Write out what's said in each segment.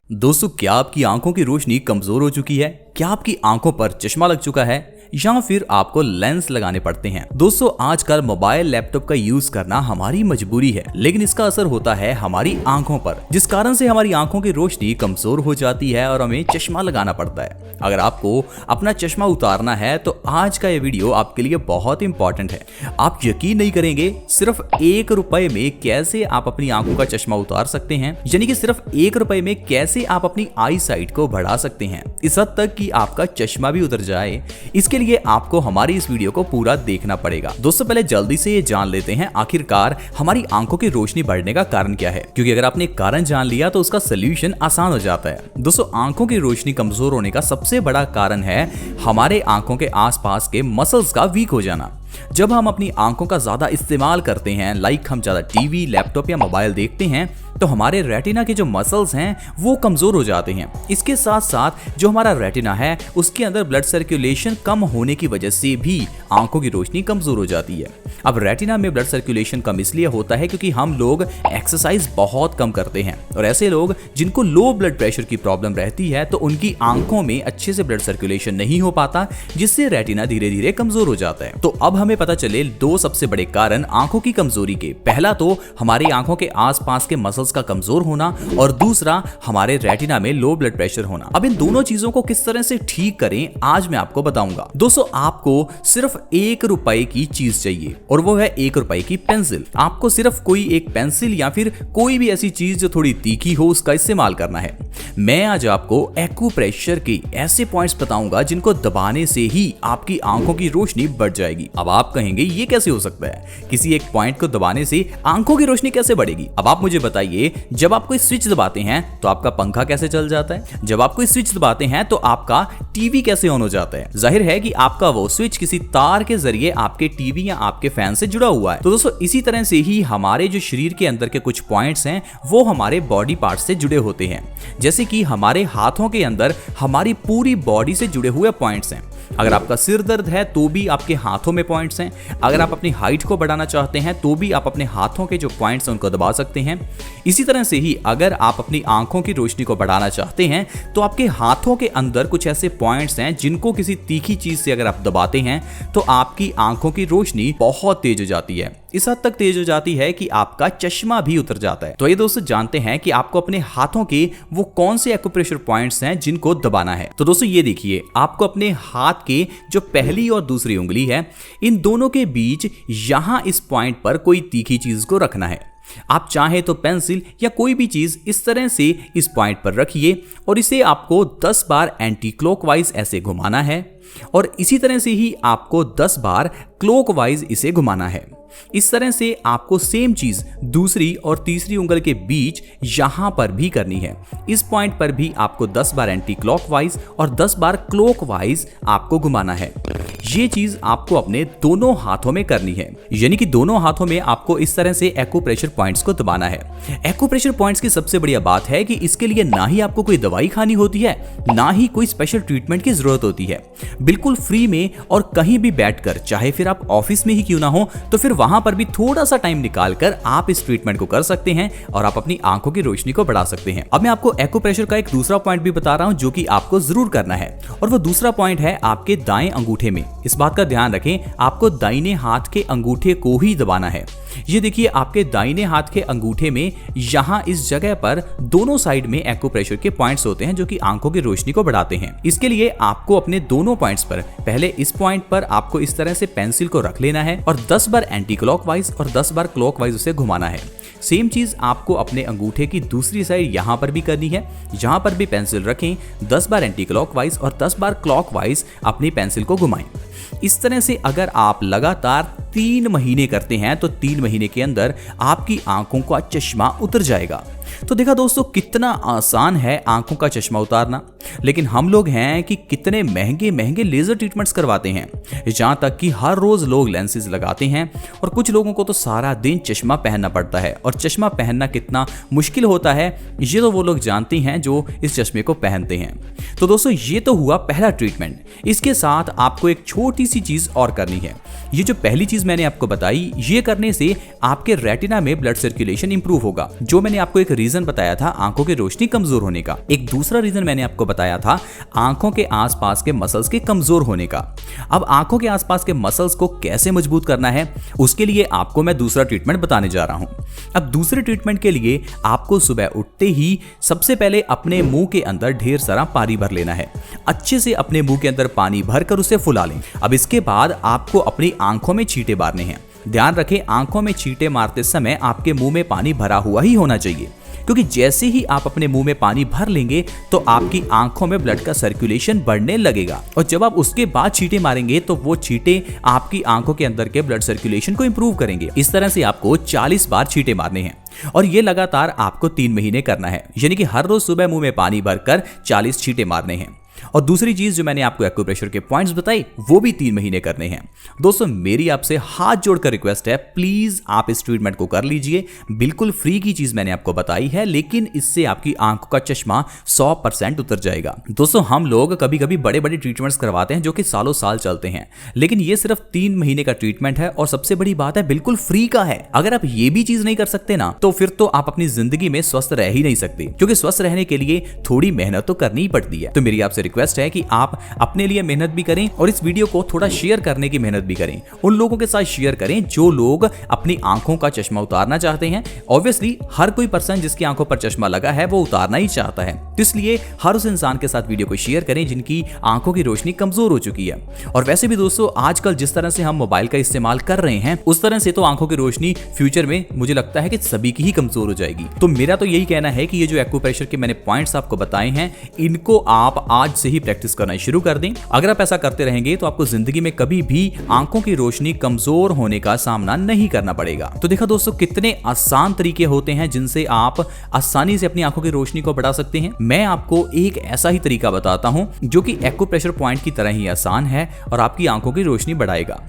दोस्तों, क्या आपकी आंखों की रोशनी कमजोर हो चुकी है? क्या आपकी आंखों पर चश्मा लग चुका है या फिर आपको लेंस लगाने पड़ते हैं? दोस्तों, आजकल मोबाइल लैपटॉप का यूज करना हमारी मजबूरी है, लेकिन इसका असर होता है हमारी आंखों पर, जिस कारण से हमारी आंखों की रोशनी कमजोर हो जाती है और हमें चश्मा लगाना पड़ता है। अगर आपको अपना चश्मा उतारना है तो आज का ये वीडियो आपके लिए बहुत इंपॉर्टेंट है। आप यकीन नहीं करेंगे, सिर्फ ₹1 में कैसे आप अपनी आंखों का चश्मा उतार सकते हैं, यानी कि सिर्फ ₹1 में कैसे आप अपनी आई साइट को बढ़ा सकते हैं, इस हद तक कि आपका चश्मा भी उतर जाए। इसके लिए आपको हमारी इस वीडियो को पूरा देखना पड़ेगा। दोस्तों, पहले जल्दी से ये जान लेते हैं आखिरकार हमारी आंखों की रोशनी बढ़ने का कारण क्या है, क्योंकि अगर आपने कारण जान लिया तो उसका सोल्यूशन आसान हो जाता है। दोस्तों, आंखों की रोशनी कमजोर होने का सबसे बड़ा कारण है हमारे आंखों के आसपास के मसल्स का वीक हो जाना। जब हम अपनी आंखों का ज्यादा इस्तेमाल करते हैं, लाइक हम ज्यादा टीवी, लैपटॉप या मोबाइल देखते हैं, तो हमारे रेटिना के जो मसल्स हैं वो कमजोर हो जाते हैं। इसके साथ साथ जो हमारा रेटिना है उसके अंदर ब्लड सर्कुलेशन कम होने की वजह से भी आंखों की रोशनी कमजोर हो जाती है। अब रेटिना में ब्लड सर्कुलेशन कम इसलिए होता है क्योंकि हम लोग एक्सरसाइज बहुत कम करते हैं, और ऐसे लोग जिनको लो ब्लड प्रेशर की प्रॉब्लम रहती है तो उनकी आंखों में अच्छे से ब्लड सर्कुलेशन नहीं हो पाता, जिससे रेटिना धीरे धीरे कमजोर हो जाता है। तो अब हमें पता चले दो सबसे बड़े कारण आंखों की कमजोरी के। पहला तो हमारी आंखों के आसपास के मसल्स का कमजोर होना, और दूसरा हमारे रेटिना में लो ब्लड प्रेशर होना। अब इन दोनों चीजों को किस तरह से ठीक करें आज मैं आपको बताऊंगा। दोस्तों, आपको सिर्फ ₹1 की चीज चाहिए, और वो है ₹1 की पेंसिल। आपको सिर्फ कोई एक पेंसिल या फिर कोई भी ऐसी चीज जो थोड़ी तीखी हो उसका इस्तेमाल करना है। मैं आज आपको एक्यूप्रेशर के ऐसे पॉइंट्स बताऊंगा जिनको दबाने से ही आपकी आंखों की रोशनी बढ़ जाएगी। अब आप कहेंगे ये कैसे हो सकता है, किसी एक पॉइंट को दबाने से आंखों की रोशनी कैसे बढ़ेगी? अब आप मुझे बताइए, जब आप कोई स्विच दबाते हैं तो आपका पंखा कैसे चल जाता है? जब आप कोई स्विच दबाते हैं तो आपका टीवी कैसे ऑन हो जाता है? जाहिर है कि आपका वो स्विच किसी तार के जरिए आपके टीवी या आपके फैन से जुड़ा हुआ है। तो दोस्तों, इसी तरह से ही हमारे जो शरीर के अंदर के कुछ पॉइंट्स हैं वो हमारे बॉडी पार्ट से जुड़े होते हैं। जैसे कि हमारे हाथों के अंदर हमारी पूरी बॉडी से जुड़े हुए पॉइंट्स हैं। अगर आपका सिर दर्द है तो भी आपके हाथों में पॉइंट्स हैं। अगर आप अपनी हाइट को बढ़ाना चाहते हैं तो भी आप अपने हाथों के जो पॉइंट्स हैं उनको दबा सकते हैं। इसी तरह से ही अगर आप अपनी आंखों की रोशनी को बढ़ाना चाहते हैं तो आपके हाथों के अंदर कुछ ऐसे पॉइंट्स हैं जिनको किसी तीखी चीज से अगर आप दबाते हैं तो आपकी आंखों की रोशनी बहुत तेज हो जाती है। इस हद तक तेज हो जाती है कि आपका चश्मा भी उतर जाता है। तो ये दोस्तों, जानते हैं कि आपको अपने हाथों के वो कौन से एक्यूप्रेशर पॉइंट्स हैं जिनको दबाना है। तो दोस्तों, ये देखिए, आपको अपने हाथ के जो पहली और दूसरी उंगली है, इन दोनों के बीच यहां इस पॉइंट पर कोई तीखी चीज को रखना है। आप चाहे तो पेंसिल या कोई भी चीज इस तरह से इस पॉइंट पर रखिए, और इसे आपको 10 बार एंटी क्लॉकवाइज ऐसे घुमाना है, और इसी तरह से ही आपको 10 बार क्लॉकवाइज इसे घुमाना है। इस तरह से आपको सेम चीज दूसरी और तीसरी उंगल के बीच यहां पर भी करनी है। इस पॉइंट पर भी आपको 10 बार एंटी क्लॉकवाइज और 10 बार क्लॉकवाइज आपको घुमाना है। ये चीज आपको अपने दोनों हाथों में करनी है, यानी कि दोनों हाथों में आपको इस तरह से एक्यूप्रेशर पॉइंट्स को दबाना है। एक्यूप्रेशर पॉइंट्स की सबसे बढ़िया बात है कि इसके लिए ना ही आपको कोई दवाई खानी होती है, ना ही कोई स्पेशल ट्रीटमेंट की जरूरत होती है। बिल्कुल फ्री में और कहीं भी बैठकर, चाहे फिर आप ऑफिस में ही क्यों ना हो, तो फिर वहां पर भी थोड़ा सा टाइम निकालकर आप इस ट्रीटमेंट को कर सकते हैं और आप अपनी आंखों की रोशनी को बढ़ा सकते हैं। अब मैं आपको एक्यूप्रेशर का एक दूसरा पॉइंट भी बता रहा हूं जो कि आपको जरूर करना है, और वो दूसरा पॉइंट है आपके दाएं अंगूठे में। इस बात का ध्यान रखें, आपको दाहिने हाथ के अंगूठे को ही दबाना है। ये देखिए, आपके दाहिने हाथ के अंगूठे में यहां इस जगह पर दोनों साइड में एक्यूप्रेशर के पॉइंट्स होते हैं जो कि आंखों की रोशनी को बढ़ाते हैं। इसके लिए आपको अपने दोनों पॉइंट्स पर, पहले इस पॉइंट पर आपको इस तरह से पेंसिल को रख लेना है और 10 बार एंटी क्लॉकवाइज और 10 बार क्लॉकवाइज उसे घुमाना है। सेम चीज आपको अपने अंगूठे की दूसरी साइड यहां पर भी करनी है। यहां पर भी पेंसिल रखें, 10 बार एंटी क्लॉकवाइज और 10 बार क्लॉकवाइज अपनी पेंसिल को घुमाएं। इस तरह से अगर आप लगातार 3 महीने करते हैं तो 3 महीने के अंदर आपकी आंखों का चश्मा उतर जाएगा। तो देखा दोस्तों, कितना आसान है आंखों का चश्मा उतारना। लेकिन हम लोग हैं कि कितने महंगे महंगे लेजर ट्रीटमेंट्स करवाते हैं, जहां तक कि हर रोज लोग लेंसेज लगाते हैं, और कुछ लोगों को तो सारा दिन चश्मा पहनना पड़ता है। और चश्मा पहनना कितना मुश्किल होता है ये तो वो लोग जानते हैं जो इस चश्मे को पहनते हैं। तो दोस्तों, ये तो हुआ पहला ट्रीटमेंट। इसके साथ आपको एक छोटी छोटी सी चीज और करनी है। ये जो पहली चीज मैंने आपको बताई, ये करने से आपके रेटिना में ब्लड सर्कुलेशन इंप्रूव होगा। जो मैंने आपको एक रीजन बताया था आंखों की रोशनी कमजोर होने का, एक दूसरा रीजन मैंने आपको बताया था आंखों के आसपास के मसल्स के कमजोर होने का। अब आंखों के आसपास के मसल्स को कैसे मजबूत करना है, उसके लिए आपको मैं दूसरा ट्रीटमेंट बताने जा रहा हूं। अब दूसरे ट्रीटमेंट के लिए आपको सुबह उठते ही सबसे पहले अपने मुंह के अंदर ढेर सारा पानी भर लेना है। अच्छे से अपने मुंह के अंदर पानी भरकर उसे फुला लें। अब इसके बाद आपको अपनी आंखों में छींटे मारने हैं। ध्यान रखें, आंखों में छींटे मारते समय आपके मुंह में पानी भरा हुआ ही होना चाहिए, क्योंकि जैसे ही आप अपने मुंह में पानी भर लेंगे तो आपकी आंखों में ब्लड का सर्कुलेशन बढ़ने लगेगा, और जब आप उसके बाद छींटे मारेंगे तो वो छींटे आपकी आंखों के अंदर के ब्लड सर्कुलेशन को इंप्रूव करेंगे। इस तरह से आपको 40 बार छींटे मारने हैं, और ये लगातार आपको 3 महीने करना है, यानी कि हर रोज सुबह मुंह में पानी भरकर 40 छींटे मारने हैं। और दूसरी चीज जो मैंने आपको एक्यूप्रेशर के पॉइंट्स बताई, वो भी 3 महीने करने हैं। दोस्तों मेरी आपसे हाथ जोड़कर रिक्वेस्ट है, प्लीज आप इस ट्रीटमेंट को कर लीजिए। बिल्कुल फ्री की चीज मैंने आपको बताई है, लेकिन इससे आपकी आंखों का चश्मा 100% उतर जाएगा। दोस्तों हम लोग कभी कभी बड़े बड़े ट्रीटमेंट्स करवाते हैं जो कि सालों साल चलते हैं, लेकिन ये सिर्फ 3 महीने का ट्रीटमेंट है, और सबसे बड़ी बात है बिल्कुल फ्री का है। अगर आप ये भी चीज नहीं कर सकते ना, तो फिर तो आप अपनी जिंदगी में स्वस्थ रह ही नहीं सकते, क्योंकि स्वस्थ रहने के लिए थोड़ी मेहनत तो करनी ही पड़ती है। तो मेरी आपसे रिक्वेस्ट है कि आप अपने लिए मेहनत भी करें और इस वीडियो को थोड़ा शेयर करने की मेहनत भी करें। उन लोगों के साथ शेयर करें जो लोग अपनी आंखों का चश्मा उतारना चाहते हैं। ऑब्वियसली हर कोई पर्सन जिसकी आंखों पर चश्मा लगा है वो उतारना ही चाहता है, तो इसलिए हर उस इंसान के साथ वीडियो को शेयर करें जिनकी आंखों की रोशनी कमजोर हो चुकी है। और वैसे भी दोस्तों आजकल जिस तरह से हम मोबाइल का इस्तेमाल कर रहे हैं, उस तरह से तो आंखों की रोशनी फ्यूचर में मुझे लगता है कि सभी की ही कमजोर हो जाएगी। तो मेरा तो यही कहना है कि ये जो एक्यूप्रेशर के मैंने पॉइंट्स आपको बताए हैं, इनको आप आज से ही प्रैक्टिस करना शुरू कर दें। अगर आप ऐसा करते रहेंगे तो आपको जिंदगी में कभी भी आंखों की रोशनी कमजोर होने का सामना नहीं करना पड़ेगा। तो देखा दोस्तों कितने आसान तरीके होते हैं जिनसे आप आसानी से अपनी आंखों की रोशनी को बढ़ा सकते हैं। मैं आपको एक ऐसा ही तरीका बताता हूं जो कि एक्यूप्रेशर पॉइंट की तरह ही आसान है और आपकी आंखों की रोशनी बढ़ाएगा।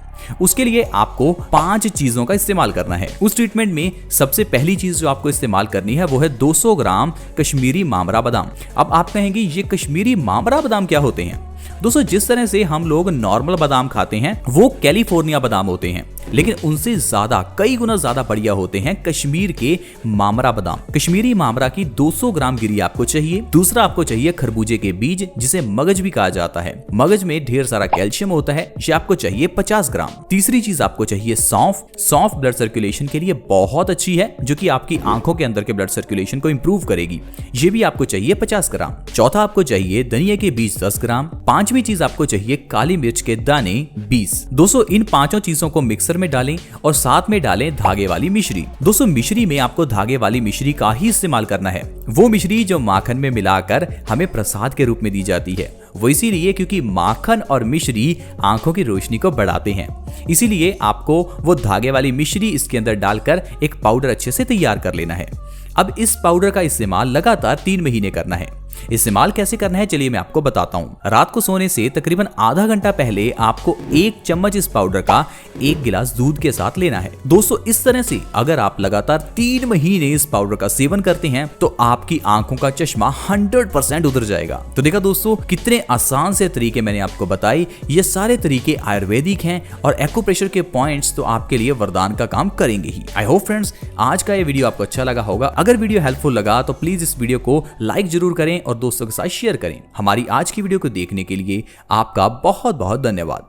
उसके लिए आपको 5 चीजों का इस्तेमाल करना है। उस ट्रीटमेंट में सबसे पहली चीज जो आपको इस्तेमाल करनी है वो है 200 ग्राम कश्मीरी मामरा बादाम। अब आप कहेंगे ये कश्मीरी मामरा बादाम क्या होते हैं? दोस्तों जिस तरह से हम लोग नॉर्मल बादाम खाते हैं वो कैलिफोर्निया बादाम होते हैं, लेकिन उनसे ज्यादा कई गुना ज्यादा बढ़िया होते हैं कश्मीर के मामरा बादाम। कश्मीरी मामरा की 200 ग्राम गिरी आपको चाहिए। दूसरा आपको चाहिए खरबूजे के बीज, जिसे मगज भी कहा जाता है। मगज में ढेर सारा कैल्शियम होता है, ये आपको चाहिए 50 ग्राम। तीसरी चीज आपको चाहिए सौंफ। सौंफ ब्लड सर्कुलेशन के लिए बहुत अच्छी है, जो कि आपकी आंखों के अंदर के ब्लड सर्कुलेशन को इंप्रूव करेगी। ये भी आपको चाहिए 50 ग्राम। चौथा आपको चाहिए धनिया के बीज 10 ग्राम। पांचवी चीज आपको चाहिए काली मिर्च के दाने 20। दोस्तों इन पांचों चीजों को मिक्सर में डालें और साथ में डालें धागे वाली मिश्री। दोस्तों मिश्री में आपको धागे वाली मिश्री का ही इस्तेमाल करना है। वो मिश्री जो माखन में मिलाकर हमें प्रसाद के रूप में दी जाती है, वो इसीलिए क्योंकि माखन और मिश्री आंखों की रोशनी को बढ़ाते हैं। इसीलिए आपको वो धागे वाली मिश्री इसके अंदर डालकर एक पाउडर अच्छे से तैयार कर लेना है। अब इस पाउडर का इस्तेमाल लगातार 3 महीने करना है। इस्तेमाल कैसे करना है चलिए मैं आपको बताता हूं। रात को सोने से तकरीबन आधा घंटा पहले आपको 1 चम्मच इस पाउडर का 1 गिलास दूध के साथ लेना है। दोस्तों इस तरह से अगर आप लगातार 3 महीने इस पाउडर का सेवन करते हैं तो आपकी आंखों का चश्मा 100% उतर जाएगा। तो देखा दोस्तों कितने आसान से तरीके मैंने आपको बताई। ये सारे तरीके आयुर्वेदिक हैं और एक्यूप्रेशर के पॉइंट्स तो आपके लिए वरदान का काम करेंगे ही। आई होप फ्रेंड्स आज का ये वीडियो आपको अच्छा लगा होगा। अगर वीडियो हेल्पफुल लगा तो प्लीज इस वीडियो को लाइक जरूर करें और दोस्तों के साथ शेयर करें। हमारी आज की वीडियो को देखने के लिए आपका बहुत बहुत धन्यवाद।